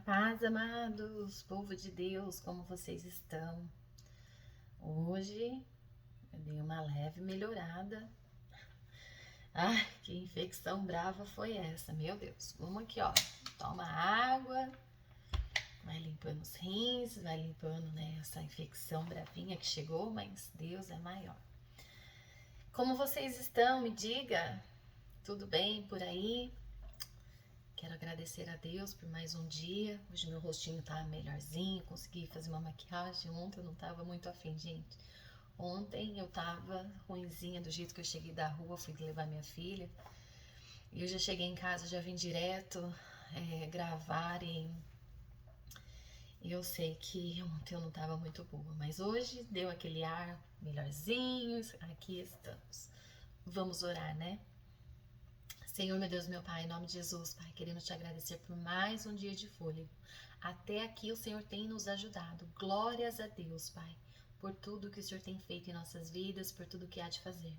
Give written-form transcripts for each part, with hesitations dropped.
paz, amados, povo de Deus, como vocês estão? Hoje eu dei uma leve melhorada. Ai, que infecção brava foi essa, meu Deus. Vamos aqui, ó. Toma água, vai limpando os rins, vai limpando, né, essa infecção bravinha que chegou, mas Deus é maior. Como vocês estão? Me diga. Tudo bem por aí? Quero agradecer a Deus por mais um dia. Hoje meu rostinho tá melhorzinho, consegui fazer uma maquiagem. Ontem eu não tava muito afim, gente. Ontem eu tava ruinzinha do jeito que eu cheguei da rua, fui levar minha filha. E eu já cheguei em casa, já vim direto gravar e eu sei que ontem eu não tava muito boa. Mas hoje deu aquele ar melhorzinho, aqui estamos. Vamos orar, né? Senhor, meu Deus, meu Pai, em nome de Jesus, Pai, queremos te agradecer por mais um dia de fôlego. Até aqui o Senhor tem nos ajudado. Glórias a Deus, Pai, por tudo que o Senhor tem feito em nossas vidas, por tudo que há de fazer.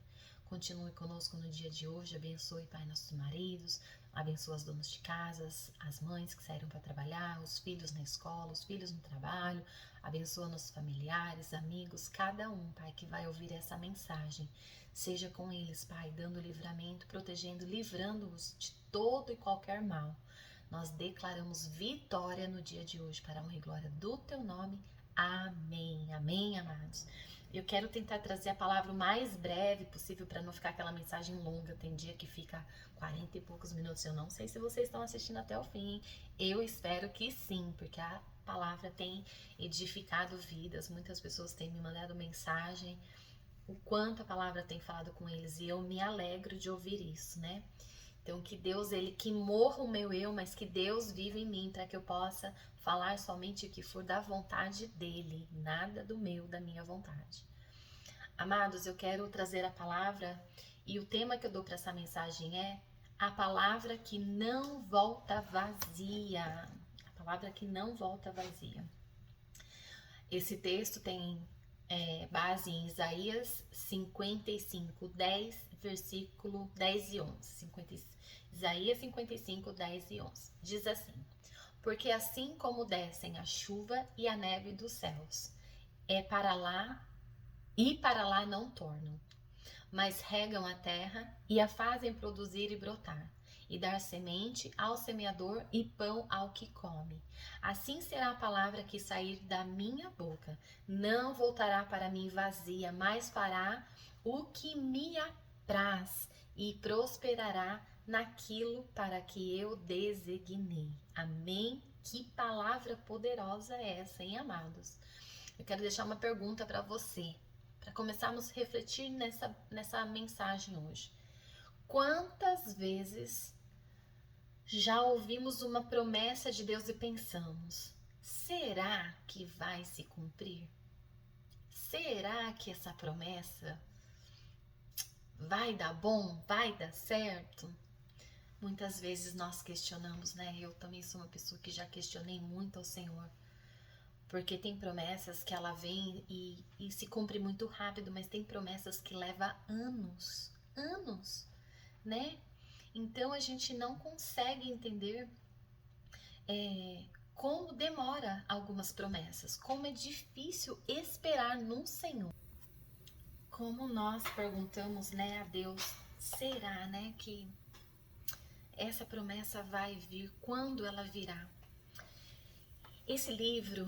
Continue conosco no dia de hoje, abençoe, Pai, nossos maridos, abençoe as donas de casas, as mães que saíram para trabalhar, os filhos na escola, os filhos no trabalho, abençoa nossos familiares, amigos, cada um, Pai, que vai ouvir essa mensagem. Seja com eles, Pai, dando livramento, protegendo, livrando-os de todo e qualquer mal. Nós declaramos vitória no dia de hoje, para a honra e glória do Teu nome. Amém. Amém, amados. Eu quero tentar trazer a palavra o mais breve possível para não ficar aquela mensagem longa. Tem dia que fica 40 e poucos minutos. Eu não sei se vocês estão assistindo até o fim. Eu espero que sim, porque a palavra tem edificado vidas. Muitas pessoas têm me mandado mensagem o quanto a palavra tem falado com eles e eu me alegro de ouvir isso, né? Então que Deus, que morra o meu eu, mas que Deus viva em mim para que eu possa falar somente o que for da vontade dele, nada do meu, da minha vontade. Amados, eu quero trazer a palavra e o tema que eu dou para essa mensagem é a palavra que não volta vazia. A palavra que não volta vazia. Esse texto tem base em Isaías 55, 10, versículo 10 e 11. Isaías 55, 10 e 11. Diz assim: porque assim como descem a chuva e a neve dos céus, para lá não tornam, mas regam a terra e a fazem produzir e brotar, e dar semente ao semeador e pão ao que come. Assim será a palavra que sair da minha boca. Não voltará para mim vazia, mas fará o que me apraz e prosperará naquilo para que eu designei. Amém? Que palavra poderosa é essa, hein, amados? Eu quero deixar uma pergunta para você, para começarmos a refletir nessa mensagem hoje. Quantas vezes já ouvimos uma promessa de Deus e pensamos: será que vai se cumprir? Será que essa promessa vai dar bom? Vai dar certo? Muitas vezes nós questionamos, né? Eu também sou uma pessoa que já questionei muito ao Senhor. Porque tem promessas que ela vem e se cumpre muito rápido, mas tem promessas que levam anos, né? Então a gente não consegue entender como demora algumas promessas, como é difícil esperar no Senhor. Como nós perguntamos, né, a Deus, será, né, que essa promessa vai vir, quando ela virá? Esse livro,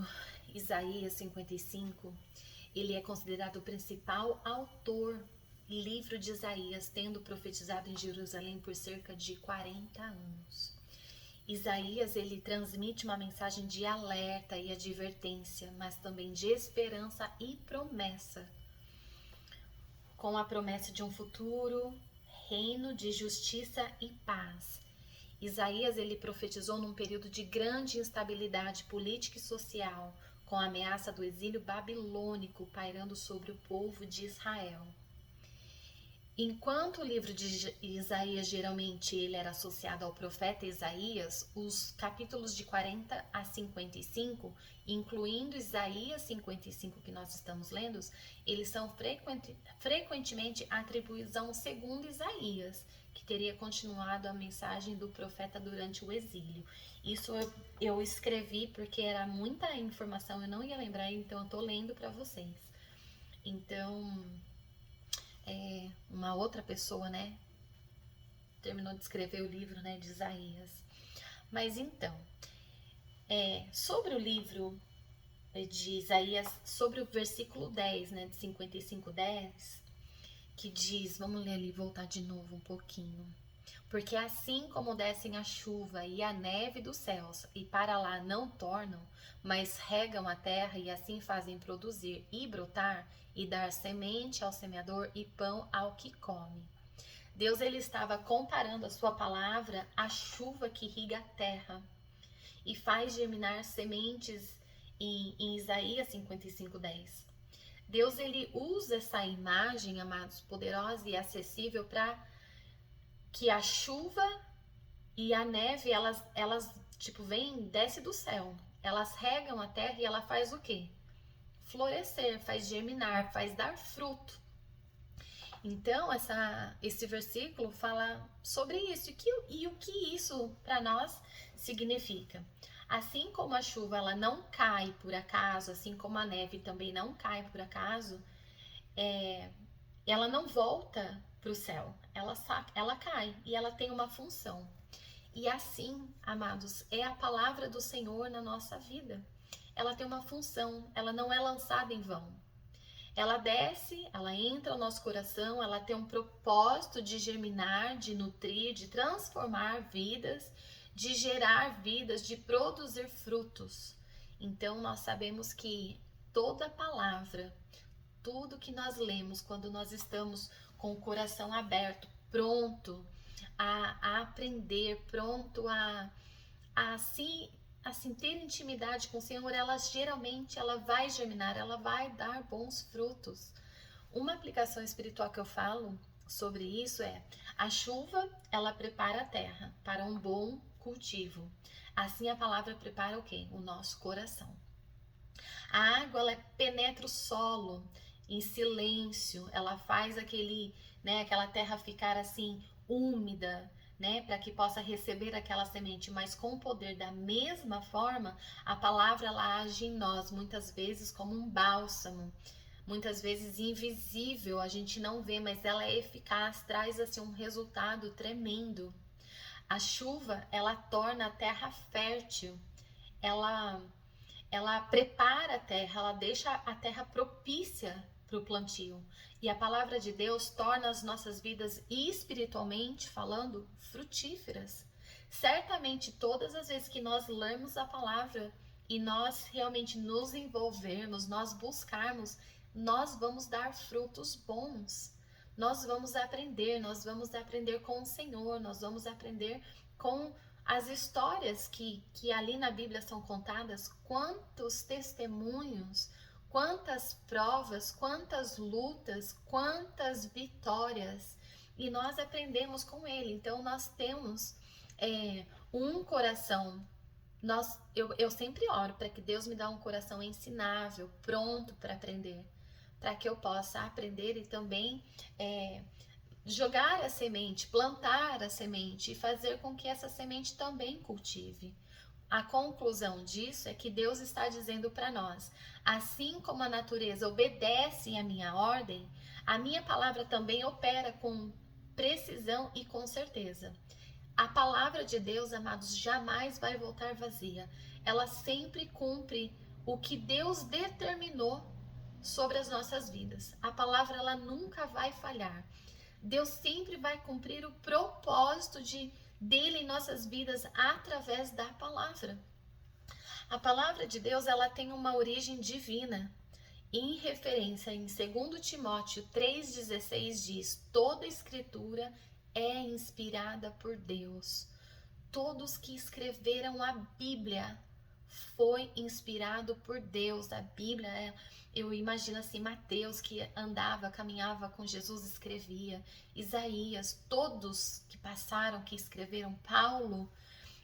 Isaías 55, ele é considerado o principal autor, livro de Isaías, tendo profetizado em Jerusalém por cerca de 40 anos. Isaías, ele transmite uma mensagem de alerta e advertência, mas também de esperança e promessa, com a promessa de um futuro reino de justiça e paz. Isaías, ele profetizou num período de grande instabilidade política e social, com a ameaça do exílio babilônico pairando sobre o povo de Israel. Enquanto o livro de Isaías geralmente ele era associado ao profeta Isaías, os capítulos de 40 a 55, incluindo Isaías 55 que nós estamos lendo, eles são frequentemente atribuídos a um segundo Isaías, que teria continuado a mensagem do profeta durante o exílio. Isso eu escrevi porque era muita informação, eu não ia lembrar, então eu estou lendo para vocês. Então, uma outra pessoa, né, terminou de escrever o livro, né, de Isaías. Mas então, sobre o livro de Isaías, sobre o versículo 10, né, de 55:10, que diz, vamos ler ali, voltar de novo um pouquinho. Porque assim como descem a chuva e a neve dos céus, e para lá não tornam, mas regam a terra e assim fazem produzir e brotar, e dar semente ao semeador e pão ao que come. Deus ele estava comparando a sua palavra à chuva que irriga a terra e faz germinar sementes em Isaías 55:10. Deus ele usa essa imagem, amados, poderosa e acessível para que a chuva e a neve, elas tipo, desce do céu. Elas regam a terra e ela faz o quê? Florescer, faz germinar, faz dar fruto. Então, esse versículo fala sobre isso e o que isso para nós significa. Assim como a chuva ela não cai por acaso, assim como a neve também não cai por acaso, ela não volta para o céu, ela cai e ela tem uma função. E assim, amados, é a palavra do Senhor na nossa vida. Ela tem uma função, ela não é lançada em vão. Ela desce, ela entra no nosso coração, ela tem um propósito de germinar, de nutrir, de transformar vidas, de gerar vidas, de produzir frutos. Então, nós sabemos que toda palavra, tudo que nós lemos quando nós estamos com o coração aberto, pronto a aprender, pronto a assim ter intimidade com o Senhor, ela vai germinar, ela vai dar bons frutos. Uma aplicação espiritual que eu falo sobre isso é: a chuva, ela prepara a terra para um bom cultivo. Assim a palavra prepara o quê? O nosso coração. A água, ela penetra o solo em silêncio, ela faz aquela terra ficar assim úmida, né, para que possa receber aquela semente, mas com o poder da mesma forma, a palavra ela age em nós muitas vezes como um bálsamo, muitas vezes invisível, a gente não vê, mas ela é eficaz, traz assim um resultado tremendo. A chuva, ela torna a terra fértil, ela prepara a terra, ela deixa a terra propícia para o plantio. E a palavra de Deus torna as nossas vidas, espiritualmente falando, frutíferas. Certamente, todas as vezes que nós lermos a palavra e nós realmente nos envolvermos, nós buscarmos, nós vamos dar frutos bons. Nós vamos aprender com o Senhor, nós vamos aprender com as histórias que ali na Bíblia são contadas, quantos testemunhos, quantas provas, quantas lutas, quantas vitórias, e nós aprendemos com ele. Então nós temos um coração, eu sempre oro para que Deus me dê um coração ensinável, pronto para aprender, para que eu possa aprender e também jogar a semente, plantar a semente e fazer com que essa semente também cultive. A conclusão disso é que Deus está dizendo para nós: assim como a natureza obedece à minha ordem, a minha palavra também opera com precisão e com certeza. A palavra de Deus, amados, jamais vai voltar vazia. Ela sempre cumpre o que Deus determinou sobre as nossas vidas. A palavra ela nunca vai falhar. Deus sempre vai cumprir o propósito dele em nossas vidas através da palavra. A palavra de Deus ela tem uma origem divina. Em referência em 2 Timóteo 3,16 diz: toda escritura é inspirada por Deus. Todos que escreveram a Bíblia foi inspirado por Deus. A Bíblia, eu imagino assim, Mateus que andava, caminhava com Jesus, escrevia, Isaías, todos que passaram, que escreveram, Paulo,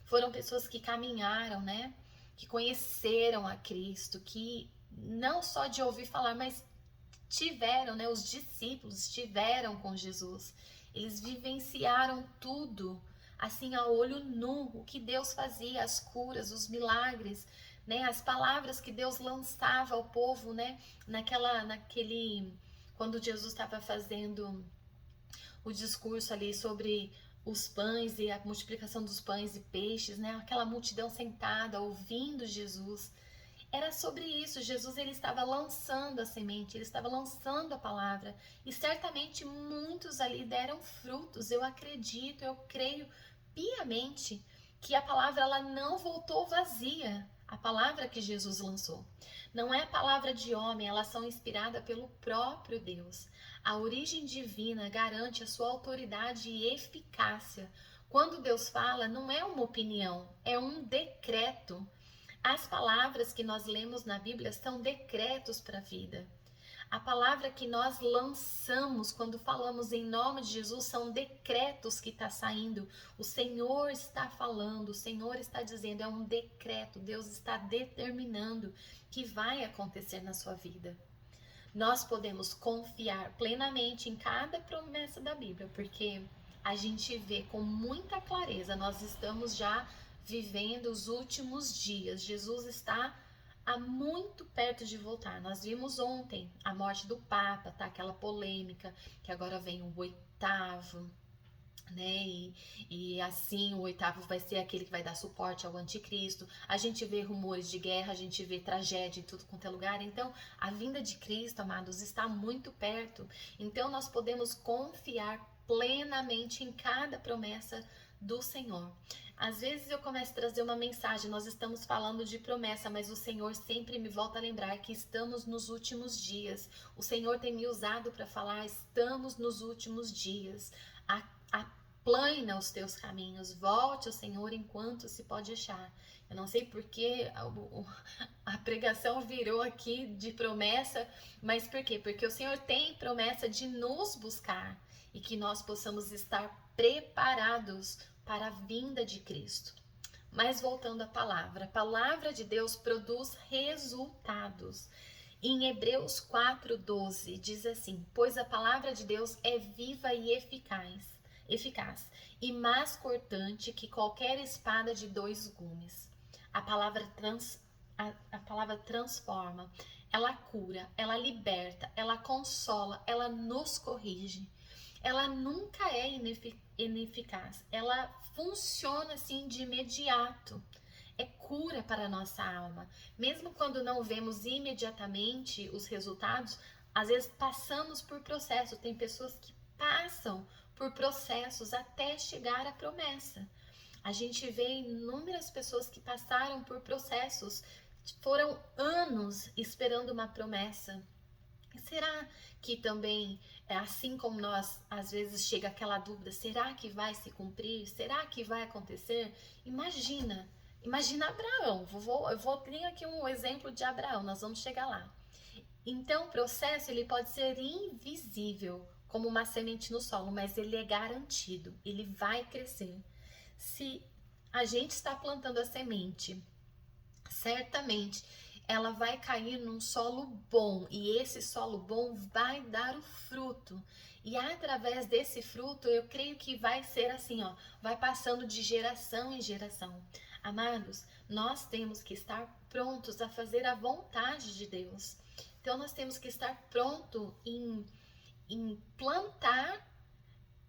foram pessoas que caminharam, né? Que conheceram a Cristo, que não só de ouvir falar, mas tiveram, né? Os discípulos estiveram com Jesus. Eles vivenciaram tudo, assim, a olho nu, o que Deus fazia, as curas, os milagres, né? As palavras que Deus lançava ao povo, né? Quando Jesus estava fazendo o discurso ali sobre os pães e a multiplicação dos pães e peixes, né? Aquela multidão sentada ouvindo Jesus. Era sobre isso. Jesus, ele estava lançando a semente, ele estava lançando a palavra, e certamente muitos ali deram frutos. Eu acredito, eu creio piamente que a palavra, ela não voltou vazia. A palavra que Jesus lançou não é a palavra de homem, elas são inspiradas pelo próprio Deus. A origem divina garante a sua autoridade e eficácia. Quando Deus fala, não é uma opinião, é um decreto. As palavras que nós lemos na Bíblia são decretos para a vida. A palavra que nós lançamos quando falamos em nome de Jesus são decretos que está saindo. O Senhor está falando, o Senhor está dizendo, é um decreto. Deus está determinando que vai acontecer na sua vida. Nós podemos confiar plenamente em cada promessa da Bíblia, porque a gente vê com muita clareza, nós estamos já vivendo os últimos dias. Jesus está há muito perto de voltar. Nós vimos ontem a morte do Papa, tá? Aquela polêmica, que agora vem o oitavo, né? E assim, o oitavo vai ser aquele que vai dar suporte ao anticristo. A gente vê rumores de guerra, a gente vê tragédia em tudo quanto é lugar. Então, a vinda de Cristo, amados, está muito perto. Então, nós podemos confiar plenamente em cada promessa do Senhor. Às vezes eu começo a trazer uma mensagem, nós estamos falando de promessa, mas o Senhor sempre me volta a lembrar que estamos nos últimos dias. O Senhor tem me usado para falar, estamos nos últimos dias. Aplana os teus caminhos, volte ao Senhor enquanto se pode achar. Eu não sei porque a pregação virou aqui de promessa, mas por quê? Porque o Senhor tem promessa de nos buscar e que nós possamos estar preparados para a vinda de Cristo. Mas voltando à palavra, a palavra de Deus produz resultados. Em Hebreus 4:12 diz assim: pois a palavra de Deus é viva e eficaz e mais cortante que qualquer espada de 2 gumes. A palavra transforma, ela cura, ela liberta, ela consola, ela nos corrige. Ela nunca é ineficaz, ela funciona assim de imediato. É cura para a nossa alma. Mesmo quando não vemos imediatamente os resultados, às vezes passamos por processo. Tem pessoas que passam por processos até chegar à promessa. A gente vê inúmeras pessoas que passaram por processos, foram anos esperando uma promessa. E será que também, assim como nós, às vezes chega aquela dúvida, será que vai se cumprir? Será que vai acontecer? Imagina Abraão. Eu vou ter aqui um exemplo de Abraão, nós vamos chegar lá. Então, o processo ele pode ser invisível, como uma semente no solo, mas ele é garantido, ele vai crescer. Se a gente está plantando a semente, certamente ela vai cair num solo bom, e esse solo bom vai dar o fruto. E através desse fruto, eu creio que vai ser assim, ó, vai passando de geração em geração. Amados, nós temos que estar prontos a fazer a vontade de Deus. Então nós temos que estar pronto em plantar,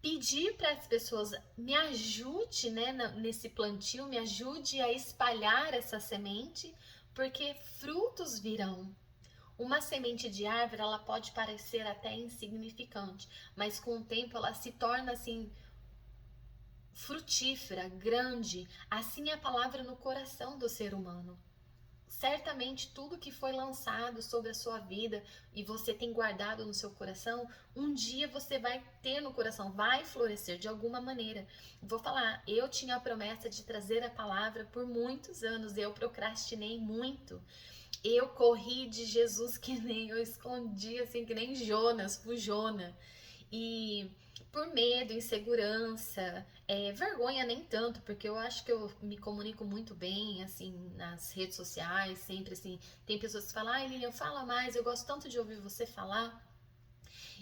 pedir para as pessoas, me ajude, né, nesse plantio, me ajude a espalhar essa semente, porque frutos virão. Uma semente de árvore, ela pode parecer até insignificante, mas com o tempo ela se torna assim frutífera, grande. Assim é a palavra no coração do ser humano. certamente tudo que foi lançado sobre a sua vida e você tem guardado no seu coração, um dia você vai ter no coração, vai florescer de alguma maneira. Vou falar, eu tinha a promessa de trazer a palavra por muitos anos, eu procrastinei muito. Eu corri de Jesus que nem eu escondi, assim, que nem Jonas, fujona. E por medo, insegurança, vergonha nem tanto, porque eu acho que eu me comunico muito bem, assim, nas redes sociais, sempre assim. Tem pessoas que falam, ai Lilian, fala mais, eu gosto tanto de ouvir você falar.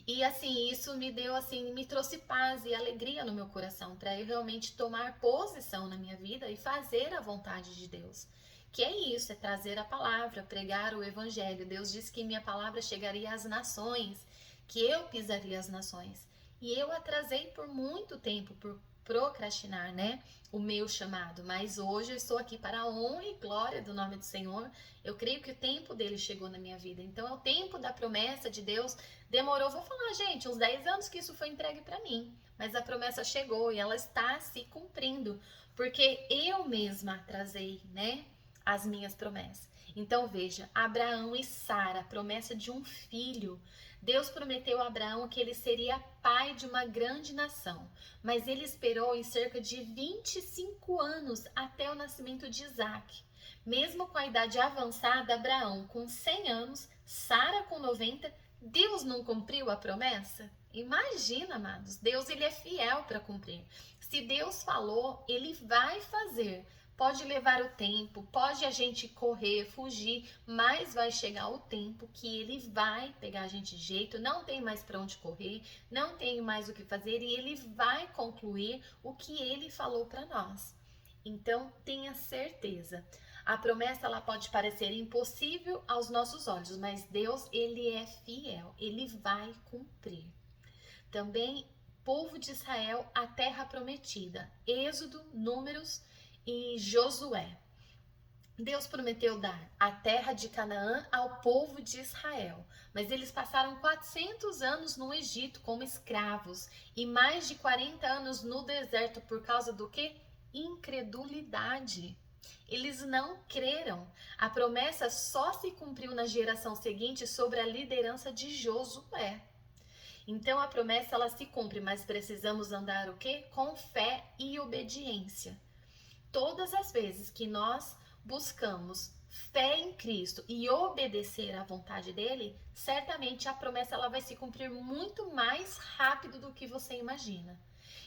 E assim, isso me deu assim, me trouxe paz e alegria no meu coração para eu realmente tomar posição na minha vida e fazer a vontade de Deus. Que é isso, é trazer a palavra, pregar o evangelho. Deus disse que minha palavra chegaria às nações, que eu pisaria as nações. E eu atrasei por muito tempo por procrastinar, né? O meu chamado, mas hoje eu estou aqui para a honra e glória do nome do Senhor. Eu creio que o tempo dele chegou na minha vida. Então é o tempo da promessa de Deus. Demorou, vou falar, gente, uns 10 anos que isso foi entregue para mim. Mas a promessa chegou e ela está se cumprindo. Porque eu mesma atrasei, né? As minhas promessas. Então veja, Abraão e Sara, a promessa de um filho. Deus prometeu a Abraão que ele seria pai de uma grande nação. Mas ele esperou em cerca de 25 anos até o nascimento de Isaac. Mesmo com a idade avançada, Abraão com 100 anos, Sara com 90, Deus não cumpriu a promessa? Imagina, amados, Deus ele é fiel para cumprir. Se Deus falou, ele vai fazer. Pode levar o tempo, pode a gente correr, fugir, mas vai chegar o tempo que ele vai pegar a gente de jeito, não tem mais para onde correr, não tem mais o que fazer e ele vai concluir o que ele falou para nós. Então, tenha certeza. A promessa ela pode parecer impossível aos nossos olhos, mas Deus ele é fiel, ele vai cumprir. Também povo de Israel, a terra prometida. Êxodo, Números e Josué. Deus prometeu dar a terra de Canaã ao povo de Israel, mas eles passaram 400 anos no Egito como escravos e mais de 40 anos no deserto por causa do quê? Incredulidade. Eles não creram. A promessa só se cumpriu na geração seguinte sob a liderança de Josué. Então a promessa ela se cumpre, mas precisamos andar o quê? Com fé e obediência. Todas as vezes que nós buscamos fé em Cristo e obedecer à vontade dele, certamente a promessa ela vai se cumprir muito mais rápido do que você imagina.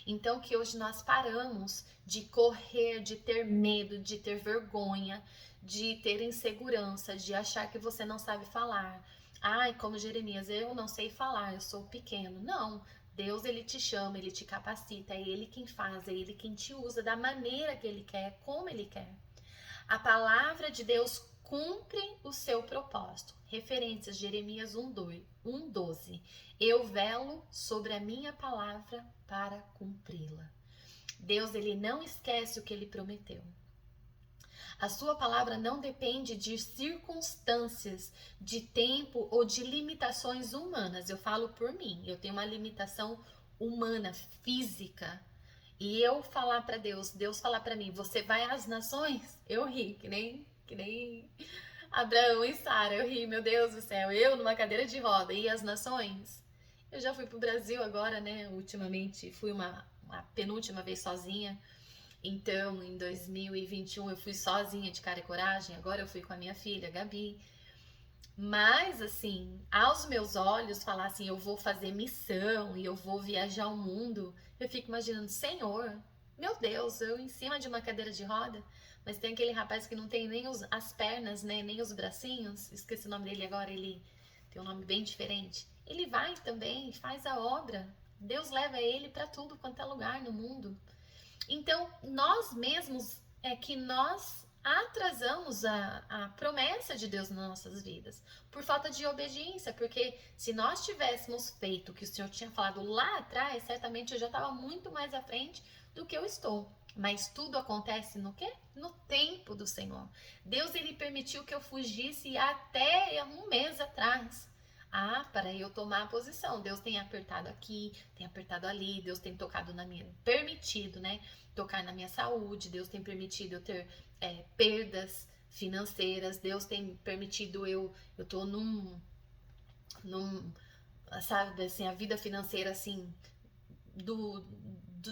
Então que hoje nós paramos de correr, de ter medo, de ter vergonha, de ter insegurança, de achar que você não sabe falar. Ai, como Jeremias, eu não sei falar, eu sou pequeno. Não, Deus ele te chama, ele te capacita, é ele quem faz, é ele quem te usa da maneira que ele quer, como ele quer. A palavra de Deus cumpre o seu propósito. Referências, Jeremias 1:12. Eu velo sobre a minha palavra para cumpri-la. Deus ele não esquece o que ele prometeu. A sua palavra não depende de circunstâncias, de tempo ou de limitações humanas. Eu falo por mim, eu tenho uma limitação humana, física. E eu falar para Deus, Deus falar para mim, você vai às nações? Eu ri, que nem Abraão e Sara. Eu ri, meu Deus do céu, eu numa cadeira de roda e às nações? Eu já fui pro Brasil agora, né? Ultimamente, fui uma penúltima vez sozinha. Então, em 2021 eu fui sozinha de cara e coragem, agora eu fui com a minha filha, Gabi. Mas, assim, aos meus olhos, falar assim, eu vou fazer missão e eu vou viajar o mundo, eu fico imaginando, Senhor, meu Deus, eu em cima de uma cadeira de roda, mas tem aquele rapaz que não tem nem as pernas, né, nem os bracinhos, esqueci o nome dele agora, ele tem um nome bem diferente. Ele vai também, faz a obra, Deus leva ele para tudo quanto é lugar no mundo. Então, nós mesmos é que nós atrasamos a promessa de Deus nas nossas vidas por falta de obediência, porque se nós tivéssemos feito o que o Senhor tinha falado lá atrás, certamente eu já estava muito mais à frente do que eu estou. Mas tudo acontece no quê? No tempo do Senhor. Deus ele permitiu que eu fugisse até um mês atrás. Ah, para eu tomar a posição. Deus tem apertado aqui, tem apertado ali, Deus tem tocado na minha, permitido, né? Tocar na minha saúde, Deus tem permitido eu ter perdas financeiras. Deus tem permitido eu tô sabe, assim, a vida financeira, assim,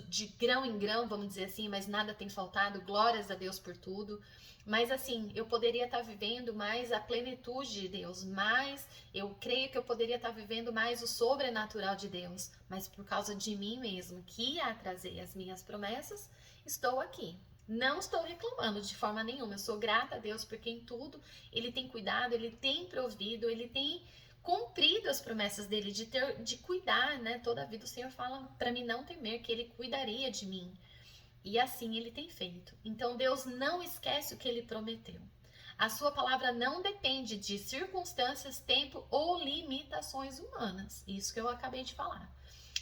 de grão em grão, vamos dizer assim, mas nada tem faltado, glórias a Deus por tudo. Mas assim, eu poderia estar vivendo mais a plenitude de Deus, mas eu creio que eu poderia estar vivendo mais o sobrenatural de Deus, mas por causa de mim mesmo, que atrasei as minhas promessas, estou aqui. Não estou reclamando de forma nenhuma, eu sou grata a Deus porque em tudo Ele tem cuidado, Ele tem provido, Ele tem cumprido as promessas dele de cuidar, né? Toda a vida o Senhor fala para mim não temer, que Ele cuidaria de mim. E assim Ele tem feito. Então Deus não esquece o que Ele prometeu. A sua palavra não depende de circunstâncias, tempo ou limitações humanas. Isso que eu acabei de falar.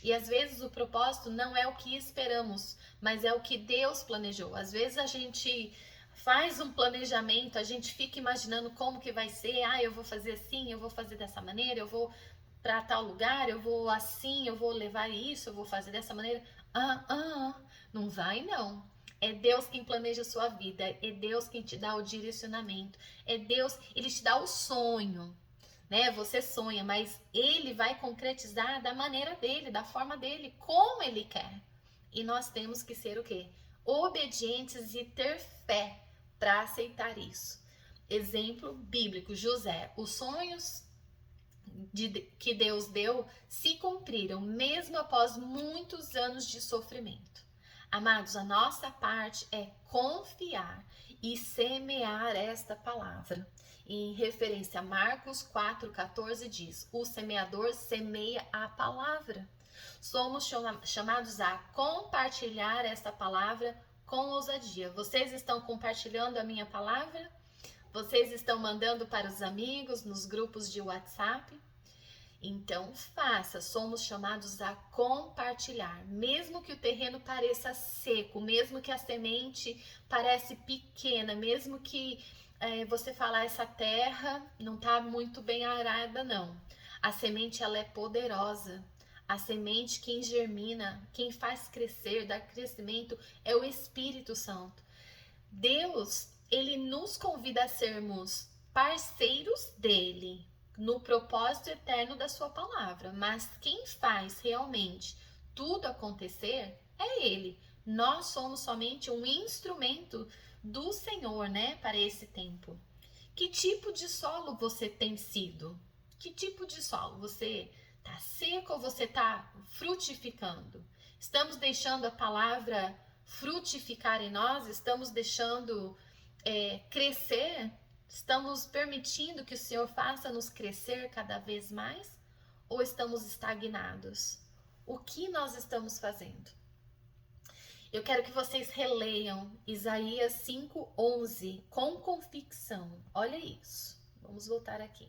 E às vezes o propósito não é o que esperamos, mas é o que Deus planejou. Às vezes a gente faz um planejamento, a gente fica imaginando como que vai ser. Ah, eu vou fazer assim, eu vou fazer dessa maneira, eu vou para tal lugar, eu vou assim, eu vou levar isso, eu vou fazer dessa maneira. Não vai não. É Deus quem planeja a sua vida, é Deus quem te dá o direcionamento, é Deus, Ele te dá o sonho, né? Você sonha, mas Ele vai concretizar da maneira dele, da forma dele, como Ele quer. E nós temos que ser o quê? Obedientes e ter fé para aceitar isso. Exemplo bíblico, José, os sonhos que Deus deu se cumpriram, mesmo após muitos anos de sofrimento. Amados, a nossa parte é confiar e semear esta palavra. Em referência a Marcos 4,14 diz: o semeador semeia a palavra. Somos chamados a compartilhar esta palavra com ousadia. Vocês estão compartilhando a minha palavra? Vocês estão mandando para os amigos nos grupos de WhatsApp? Então faça, somos chamados a compartilhar, mesmo que o terreno pareça seco, mesmo que a semente pareça pequena, mesmo que você falar essa terra não está muito bem arada não. A semente ela é poderosa. A semente quem germina, quem faz crescer, dá crescimento é o Espírito Santo. Deus, ele nos convida a sermos parceiros dele no propósito eterno da sua palavra, mas quem faz realmente tudo acontecer é ele. Nós somos somente um instrumento do Senhor, né, para esse tempo. Que tipo de solo você tem sido? Que tipo de solo? Você está seco ou você está frutificando? Estamos deixando a palavra frutificar em nós? Estamos deixando crescer? Estamos permitindo que o Senhor faça-nos crescer cada vez mais? Ou estamos estagnados? O que nós estamos fazendo? Eu quero que vocês releiam Isaías 5:11 com convicção. Olha isso. Vamos voltar aqui.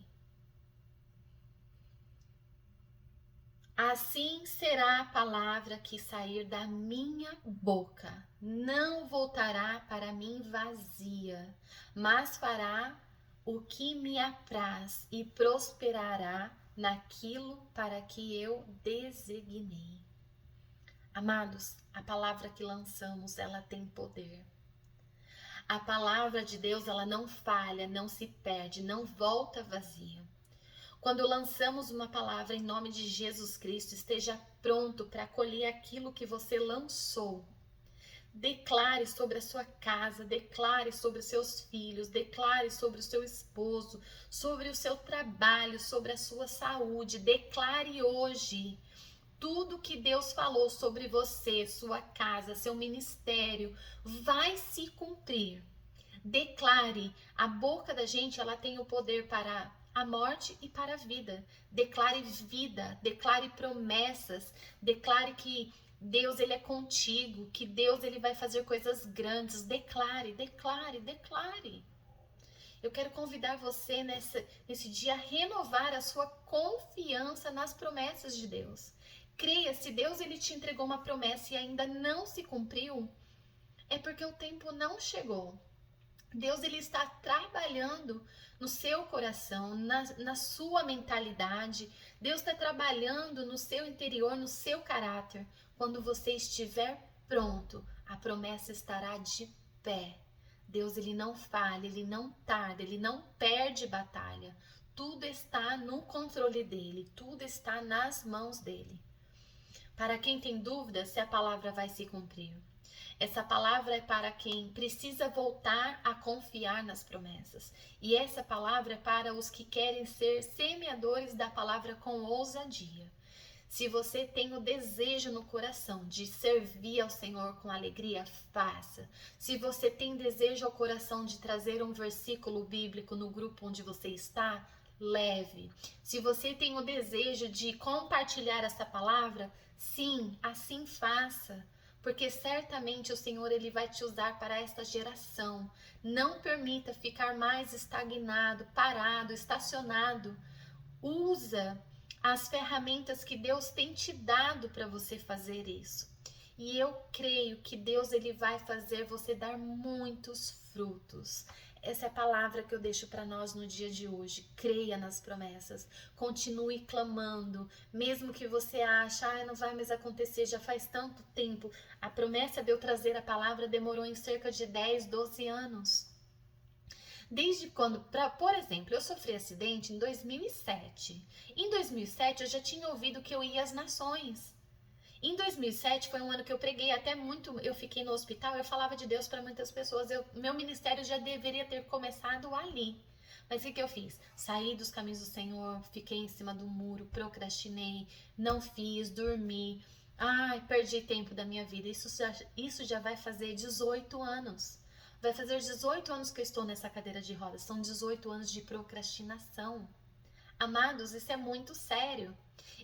Assim será a palavra que sair da minha boca, não voltará para mim vazia, mas fará o que me apraz e prosperará naquilo para que eu designei. Amados, a palavra que lançamos, ela tem poder. A palavra de Deus, ela não falha, não se perde, não volta vazia. Quando lançamos uma palavra em nome de Jesus Cristo, esteja pronto para acolher aquilo que você lançou. Declare sobre a sua casa, declare sobre os seus filhos, declare sobre o seu esposo, sobre o seu trabalho, sobre a sua saúde. Declare hoje tudo que Deus falou sobre você, sua casa, seu ministério, vai se cumprir. Declare, a boca da gente, ela tem o poder para a morte e para a vida. Declare vida, declare promessas, declare que Deus ele é contigo, que Deus ele vai fazer coisas grandes. Declare, declare, declare. Eu quero convidar você nesse dia a renovar a sua confiança nas promessas de Deus. Creia, se Deus ele te entregou uma promessa e ainda não se cumpriu, é porque o tempo não chegou. Deus ele está trabalhando no seu coração, na sua mentalidade. Deus está trabalhando no seu interior, no seu caráter. Quando você estiver pronto, a promessa estará de pé. Deus, ele não falha, ele não tarda, ele não perde batalha. Tudo está no controle dele, tudo está nas mãos dele. Para quem tem dúvida se a palavra vai se cumprir. Essa palavra é para quem precisa voltar a confiar nas promessas. E essa palavra é para os que querem ser semeadores da palavra com ousadia. Se você tem o desejo no coração de servir ao Senhor com alegria, faça. Se você tem desejo ao coração de trazer um versículo bíblico no grupo onde você está, leve. Se você tem o desejo de compartilhar essa palavra, sim, assim faça. Porque certamente o Senhor ele vai te usar para esta geração. Não permita ficar mais estagnado, parado, estacionado. Usa as ferramentas que Deus tem te dado para você fazer isso. E eu creio que Deus ele vai fazer você dar muitos frutos. Essa é a palavra que eu deixo para nós no dia de hoje. Creia nas promessas. Continue clamando. Mesmo que você ache, não vai mais acontecer, já faz tanto tempo. A promessa de eu trazer a palavra demorou em cerca de 10, 12 anos. Desde quando, por exemplo, eu sofri acidente em 2007. Em 2007 eu já tinha ouvido que eu ia às nações. Em 2007 foi um ano que eu preguei até muito, eu fiquei no hospital, eu falava de Deus para muitas pessoas, meu ministério já deveria ter começado ali. Mas o que eu fiz? Saí dos caminhos do Senhor, fiquei em cima do muro, procrastinei, não fiz, dormi. Perdi tempo da minha vida. Isso já vai fazer 18 anos. Vai fazer 18 anos que eu estou nessa cadeira de rodas. São 18 anos de procrastinação. Amados, isso é muito sério.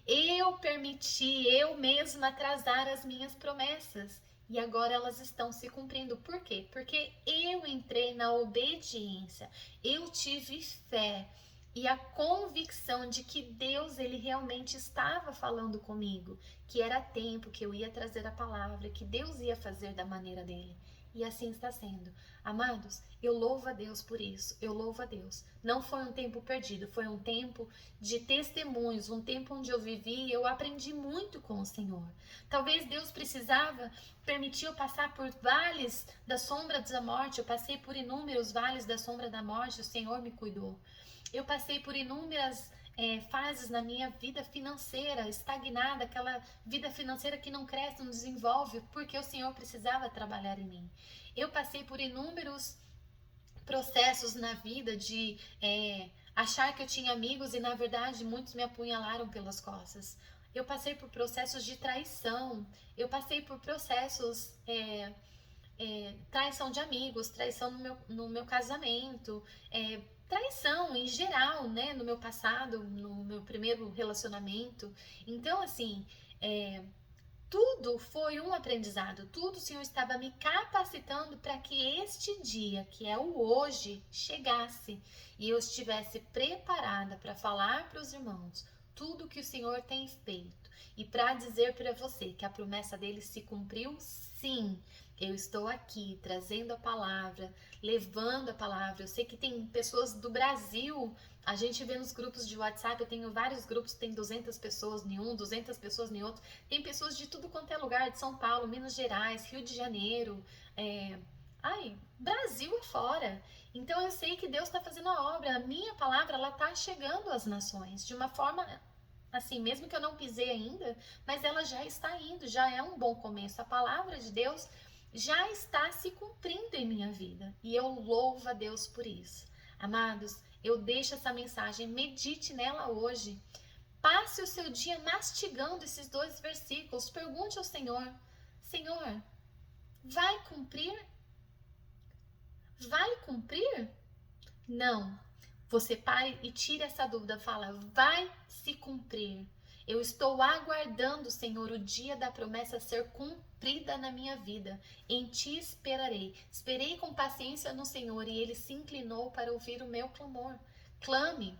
Eu permiti eu mesma atrasar as minhas promessas. E agora elas estão se cumprindo. Por quê? Porque eu entrei na obediência. Eu tive fé e a convicção de que Deus ele realmente estava falando comigo, que era tempo, que eu ia trazer a palavra, que Deus ia fazer da maneira dele. E assim está sendo. Amados, eu louvo a Deus por isso. Eu louvo a Deus. Não foi um tempo perdido, foi um tempo de testemunhos, um tempo onde eu vivi e eu aprendi muito com o Senhor. Talvez Deus precisava permitir eu passar por vales da sombra da morte. Eu passei por inúmeros vales da sombra da morte, o Senhor me cuidou. Eu passei por inúmeras fases na minha vida financeira, estagnada, aquela vida financeira que não cresce, não desenvolve, porque o Senhor precisava trabalhar em mim. Eu passei por inúmeros processos na vida de achar que eu tinha amigos e na verdade muitos me apunhalaram pelas costas. Eu passei por processos de traição, eu passei por processos traição de amigos, traição no meu casamento, traição em geral, né, no meu passado, no meu primeiro relacionamento. Então, assim, tudo foi um aprendizado, tudo o Senhor estava me capacitando para que este dia, que é o hoje, chegasse e eu estivesse preparada para falar para os irmãos tudo que o Senhor tem feito e para dizer para você que a promessa dele se cumpriu, sim. Eu estou aqui trazendo a palavra, levando a palavra. Eu sei que tem pessoas do Brasil, a gente vê nos grupos de WhatsApp, eu tenho vários grupos, tem 200 pessoas em um, 200 pessoas em outro. Tem pessoas de tudo quanto é lugar, de São Paulo, Minas Gerais, Rio de Janeiro, Brasil afora. Então eu sei que Deus está fazendo a obra. A minha palavra, ela está chegando às nações de uma forma assim, mesmo que eu não pisei ainda, mas ela já está indo, já é um bom começo. A palavra de Deus já está se cumprindo em minha vida e eu louvo a Deus por isso. Amados, eu deixo essa mensagem, medite nela hoje. Passe o seu dia mastigando esses 2 versículos. Pergunte ao Senhor: Senhor, vai cumprir? Vai cumprir? Não. Você pare e tire essa dúvida. Fala: vai se cumprir. Eu estou aguardando, Senhor, o dia da promessa ser cumprida na minha vida. Em ti esperarei. Esperei com paciência no Senhor e ele se inclinou para ouvir o meu clamor. Clame,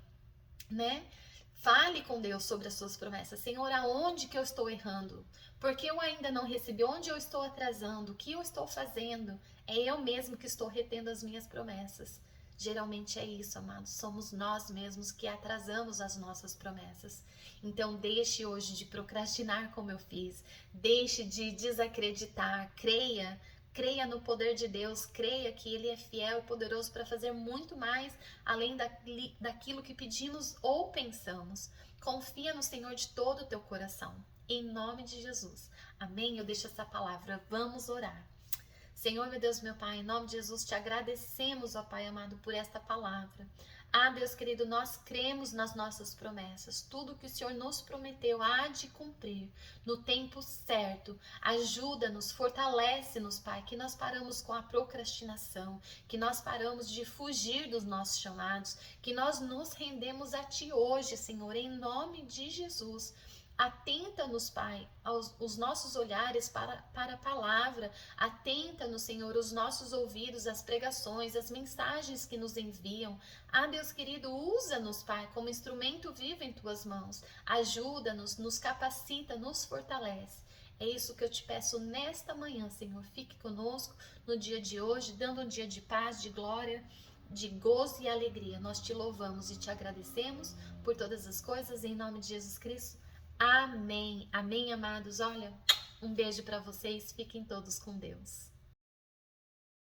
né? Fale com Deus sobre as suas promessas. Senhor, aonde que eu estou errando? Porque eu ainda não recebi? Onde eu estou atrasando? O que eu estou fazendo? É eu mesmo que estou retendo as minhas promessas. Geralmente é isso, amados. Somos nós mesmos que atrasamos as nossas promessas. Então, deixe hoje de procrastinar como eu fiz. Deixe de desacreditar. Creia. Creia no poder de Deus, creia que Ele é fiel e poderoso para fazer muito mais além daquilo que pedimos ou pensamos. Confia no Senhor de todo o teu coração, em nome de Jesus. Amém? Eu deixo essa palavra, vamos orar. Senhor, meu Deus, meu Pai, em nome de Jesus, te agradecemos, ó Pai amado, por esta palavra. Ah, Deus querido, nós cremos nas nossas promessas. Tudo que o Senhor nos prometeu há de cumprir no tempo certo. Ajuda-nos, fortalece-nos, Pai, que nós paramos com a procrastinação, que nós paramos de fugir dos nossos chamados, que nós nos rendemos a Ti hoje, Senhor, em nome de Jesus. Atenta-nos, Pai, os nossos olhares para a palavra. Atenta-nos, Senhor, os nossos ouvidos, as pregações, as mensagens que nos enviam. Ah, Deus querido, usa-nos, Pai, como instrumento vivo em Tuas mãos. Ajuda-nos, nos capacita, nos fortalece. É isso que eu te peço nesta manhã, Senhor. Fique conosco no dia de hoje, dando um dia de paz, de glória, de gozo e alegria. Nós te louvamos e te agradecemos por todas as coisas, em nome de Jesus Cristo. Amém. Amém, amados. Olha, um beijo para vocês. Fiquem todos com Deus.